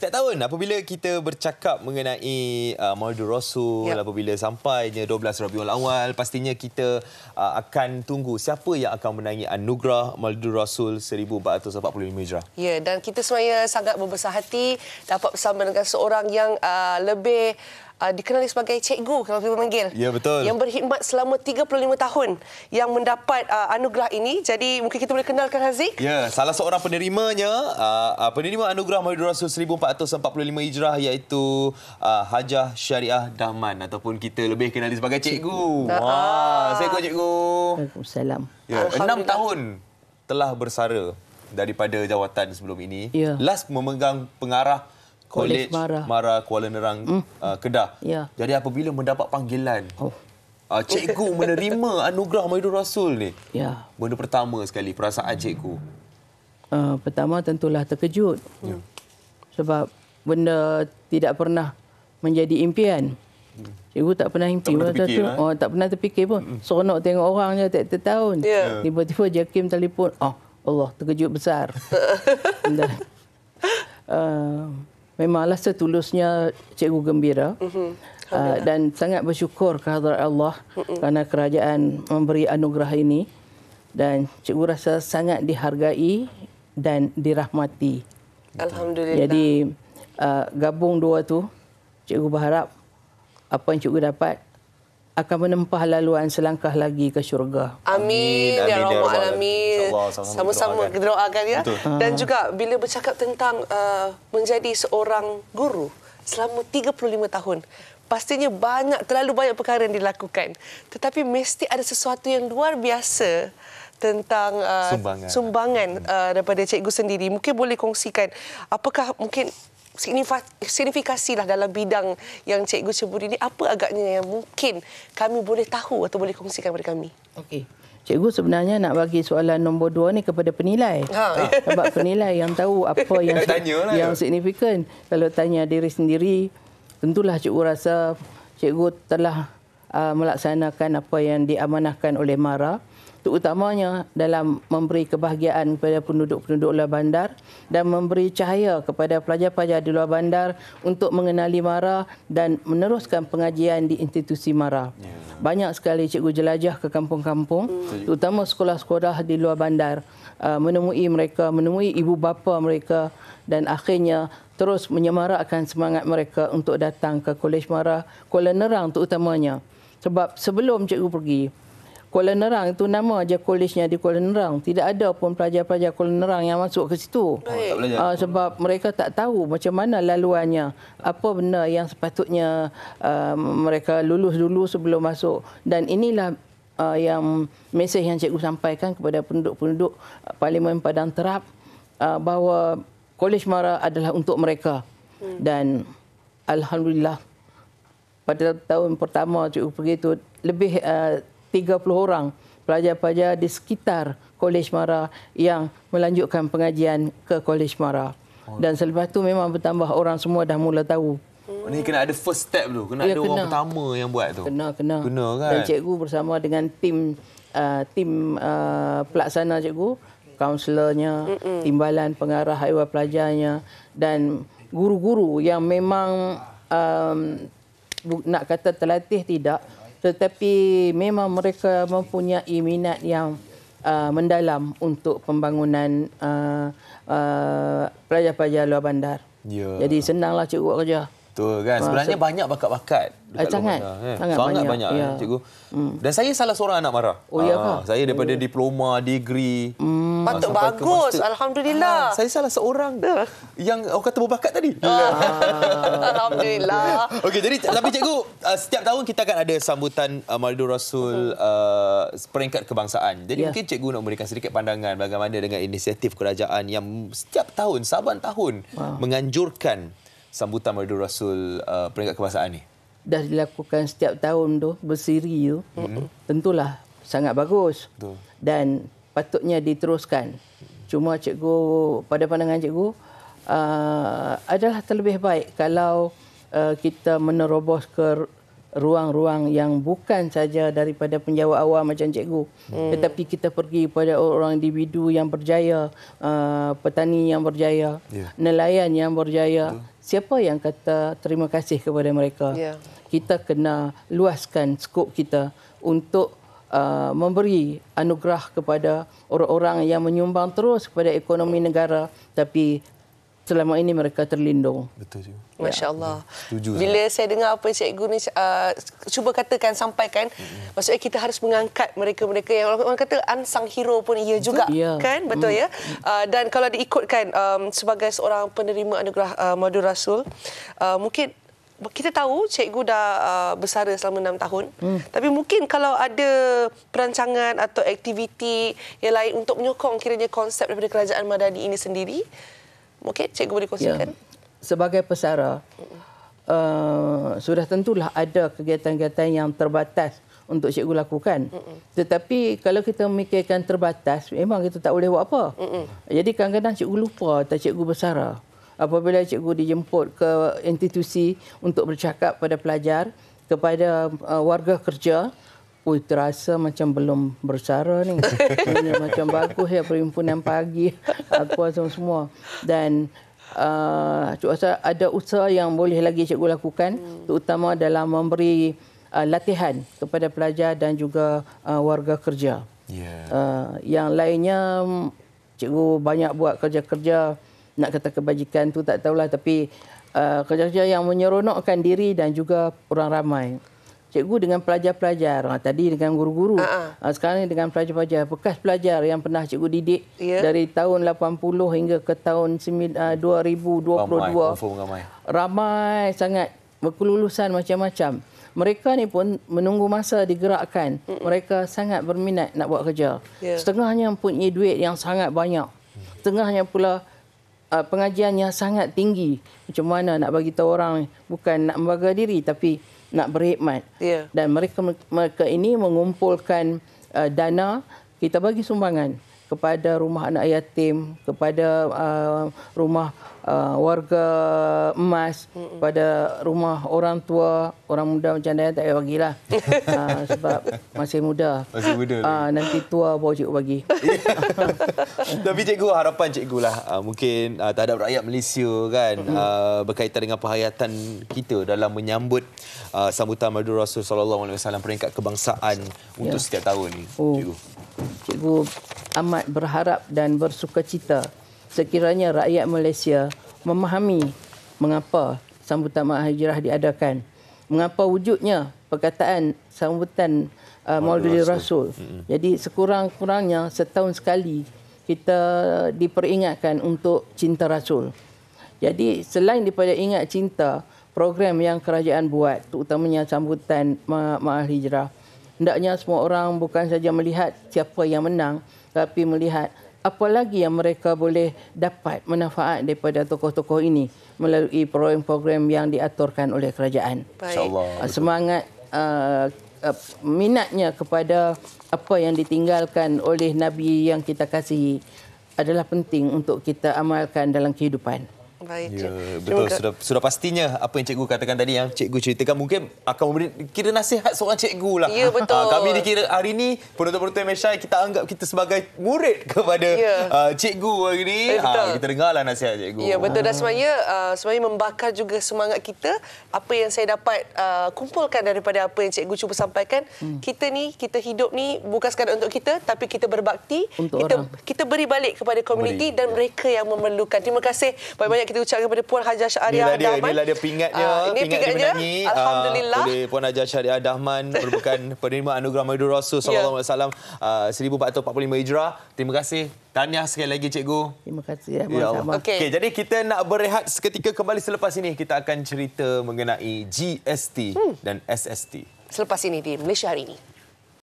Setiap tahun apabila kita bercakap mengenai Maulidur Rasul, apabila sampainya 12 Rabiul Awal, pastinya kita akan tunggu siapa yang akan menangi anugerah Maulidur Rasul 1445 Hijrah. Ya, dan kita sebenarnya sangat berbesar hati dapat bersama dengan seorang yang lebih dikenali sebagai cikgu kalau kita panggil. Ya, betul. Yang berkhidmat selama 35 tahun yang mendapat anugerah ini. Jadi mungkin kita boleh kenalkan Haziq. Ya, salah seorang penerimanya, penerima anugerah Maulidur Rasul 1445 Hijrah iaitu Hajah Syariah Dahman ataupun kita lebih kenali sebagai cikgu. Assalamualaikum cikgu. Waalaikumsalam. Ya, 6 tahun telah bersara daripada jawatan sebelum ini. Ya. Last memegang pengarah Kolej Mara Kuala Nerang Kedah. Ya. Jadi apabila mendapat panggilan, cikgu menerima anugerah Maulidur Rasul ni. Ya. Benda pertama sekali, perasaan cikgu. Pertama tentulah terkejut. Sebab benda tidak pernah menjadi impian. Cikgu tak pernah impi. Tak pernah terfikir pun. Seronok tengok orang je tiap-tiap tahun. Tiba-tiba JAKIM telefon. Allah, terkejut besar. Memanglah setulusnya cikgu gembira dan sangat bersyukur kehadrat Allah kerana kerajaan memberi anugerah ini, dan cikgu rasa sangat dihargai dan dirahmati. Alhamdulillah. Jadi gabung dua tu, cikgu berharap apa yang cikgu dapat akan menempuh laluan selangkah lagi ke syurga. Amin. Ya Rabbal Alamin. Sama-sama kita doakan ya. Betul. Dan juga bila bercakap tentang menjadi seorang guru selama 35 tahun, pastinya terlalu banyak perkara yang dilakukan. Tetapi mesti ada sesuatu yang luar biasa tentang sumbangan daripada cikgu sendiri. Mungkin boleh kongsikan apakah mungkin signifikasilah dalam bidang yang cikgu sebut ini, apa agaknya yang mungkin kami boleh tahu atau boleh kongsikan kepada kami? Okey. Cikgu sebenarnya nak bagi soalan nombor 2 ni kepada penilai. Sebab penilai yang tahu apa yang signifikan. Kalau tanya diri sendiri, tentulah cikgu rasa cikgu telah melaksanakan apa yang diamanahkan oleh MARA, terutamanya dalam memberi kebahagiaan kepada penduduk-penduduk luar bandar dan memberi cahaya kepada pelajar-pelajar di luar bandar untuk mengenali MARA dan meneruskan pengajian di institusi MARA. Banyak sekali cikgu jelajah ke kampung-kampung, terutama sekolah-sekolah di luar bandar, menemui mereka, menemui ibu bapa mereka, dan akhirnya terus menyemarakkan semangat mereka untuk datang ke Kolej MARA Kuala Nerang terutamanya. Sebab sebelum cikgu pergi, Kuala Nerang itu nama aja kolejnya di Kuala Nerang. Tidak ada pun pelajar-pelajar Kuala Nerang yang masuk ke situ. Sebab mereka tak tahu macam mana laluannya. Apa benda yang sepatutnya mereka lulus dulu sebelum masuk. Dan inilah yang mesej yang cikgu sampaikan kepada penduduk-penduduk Parlimen Padang Terap, bahawa Kolej MARA adalah untuk mereka. Dan Alhamdulillah, pada tahun pertama cikgu pergi itu, lebih 30 orang pelajar-pelajar di sekitar Kolej MARA yang melanjutkan pengajian ke Kolej MARA. Dan selepas tu memang bertambah, orang semua dah mula tahu. Ni kena ada first step tu, kena ada orang pertama yang buat tu. Kena kan? Dan cikgu bersama dengan tim pelaksana cikgu, kaunselornya, timbalan pengarah haiwan pelajarnya, dan guru-guru yang memang nak kata terlatih tidak, tetapi memang mereka mempunyai minat yang mendalam untuk pembangunan pelajar-pelajar luar bandar. Jadi senanglah cikgu buat kerja. Betul kan? Sebenarnya banyak bakat-bakat dekat sangat, luar bandar. Sangat banyak cikgu. Dan saya salah seorang anak MARA. Ya kah? Saya daripada diploma, degree. Patut bagus. Alhamdulillah. Saya salah seorang yang orang kata berbakat tadi. Alhamdulillah. Okey, jadi tapi cikgu, setiap tahun kita akan ada sambutan Maulidur Rasul peringkat kebangsaan. Jadi mungkin cikgu nak memberikan sedikit pandangan bagaimana dengan inisiatif kerajaan yang setiap tahun, saban tahun menganjurkan sambutan Maulidur Rasul peringkat kebangsaan ni. Dah dilakukan setiap tahun tu, bersiri tu, tentulah sangat bagus. Betul. Dan patutnya diteruskan. Cuma cikgu, pada pandangan cikgu, adalah terlebih baik kalau kita menerobos ke ruang-ruang yang bukan saja daripada penjawat awam macam cikgu, tetapi kita pergi pada orang individu yang berjaya, petani yang berjaya, nelayan yang berjaya. Siapa yang kata terima kasih kepada mereka? Kita kena luaskan skop kita untuk memberi anugerah kepada orang-orang yang menyumbang terus kepada ekonomi negara, tapi selama ini mereka terlindung. Betul juga. Masya Allah. Setuju. Bila saya dengar apa cikgu ni cuba katakan, sampaikan, maksudnya kita harus mengangkat mereka-mereka yang orang kata unsung hero pun ia juga, kan? Betul ya? Dan kalau diikutkan sebagai seorang penerima anugerah Maulid Rasul, mungkin kita tahu cikgu dah bersara selama 6 tahun. Tapi mungkin kalau ada perancangan atau aktiviti yang lain untuk menyokong kiranya konsep daripada Kerajaan Madani ini sendiri, mungkin cikgu boleh kongsikan. Sebagai pesara, sudah tentulah ada kegiatan-kegiatan yang terbatas untuk cikgu lakukan. Tetapi kalau kita memikirkan terbatas, memang kita tak boleh buat apa. Jadi kadang-kadang cikgu lupa tak cikgu bersara. Apabila cikgu dijemput ke institusi untuk bercakap pada pelajar, kepada warga kerja, terasa macam belum bersara ni. Macam bagus ya perhimpunan pagi, apa semua. Dan cikgu rasa ada usaha yang boleh lagi cikgu lakukan, terutama dalam memberi latihan kepada pelajar dan juga warga kerja. Yang lainnya, cikgu banyak buat kerja-kerja, nak kata kebajikan tu tak tahulah, tapi kerja-kerja yang menyeronokkan diri dan juga orang ramai. Cikgu dengan pelajar-pelajar, tadi dengan guru-guru, sekarang ni dengan pelajar-pelajar, bekas pelajar yang pernah cikgu didik dari tahun 80 hingga ke tahun 2022. Ramai sangat, berkelulusan macam-macam. Mereka ni pun menunggu masa digerakkan. Mereka sangat berminat nak buat kerja. Setengahnya mempunyai duit yang sangat banyak. Setengahnya pula pengajiannya sangat tinggi. Macam mana nak bagi tahu orang, bukan nak membangga diri tapi nak berkhidmat. Dan mereka ini mengumpulkan dana, kita bagi sumbangan kepada rumah anak yatim, kepada rumah warga emas, pada rumah orang tua, orang muda macam saya tak payah bagilah. Sebab masih muda. Nanti tua baru cikgu bagi. Tapi cikgu, harapan cikgu lah mungkin terhadap rakyat Malaysia kan, berkaitan dengan penghayatan kita dalam menyambut sambutan Maulid Rasul sallallahu alaihi wasallam peringkat kebangsaan untuk setiap tahun ni. Cikgu amat berharap dan bersukacita sekiranya rakyat Malaysia memahami mengapa sambutan Maahir Hijrah diadakan, mengapa wujudnya perkataan sambutan Maulid Rasul. Jadi sekurang-kurangnya setahun sekali kita diperingatkan untuk cinta Rasul. Jadi selain daripada ingat cinta, program yang kerajaan buat, terutamanya sambutan Maahir Hijrah, hendaknya semua orang bukan saja melihat siapa yang menang, tapi melihat apa lagi yang mereka boleh dapat manfaat daripada tokoh-tokoh ini melalui program-program yang diaturkan oleh kerajaan. Semangat minatnya kepada apa yang ditinggalkan oleh Nabi yang kita kasihi adalah penting untuk kita amalkan dalam kehidupan. Ya, betul. Sudah pastinya apa yang cikgu katakan tadi, yang cikgu ceritakan mungkin akan memberi kira nasihat seorang cikgu lah. Ya, betul. Kami dikira hari ini penonton-penonton MSI, kita anggap kita sebagai murid kepada cikgu hari ini. Kita dengarlah nasihat cikgu. Ya, betul. Dan sebenarnya membakar juga semangat kita. Apa yang saya dapat kumpulkan daripada apa yang cikgu cuba sampaikan, kita hidup ni bukan sekadar untuk kita, tapi kita berbakti, kita beri balik kepada komuniti dan mereka yang memerlukan. Terima kasih banyak-banyak kita ucapkan kepada Puan Hajah Syariah Dahman. Inilah dia pingatnya. Pingat dimenangi oleh Puan Hajah Syariah Dahman, merupakan penerima anugerah Maulid Rasul sallallahu alaihi wasallam 1445 Hijrah. Terima kasih. Tahniah sekali lagi cikgu. Terima kasih. Sama-sama. Okey, jadi kita nak berehat seketika, kembali selepas ini kita akan cerita mengenai GST dan SST. Selepas ini di Malaysia Hari Ini.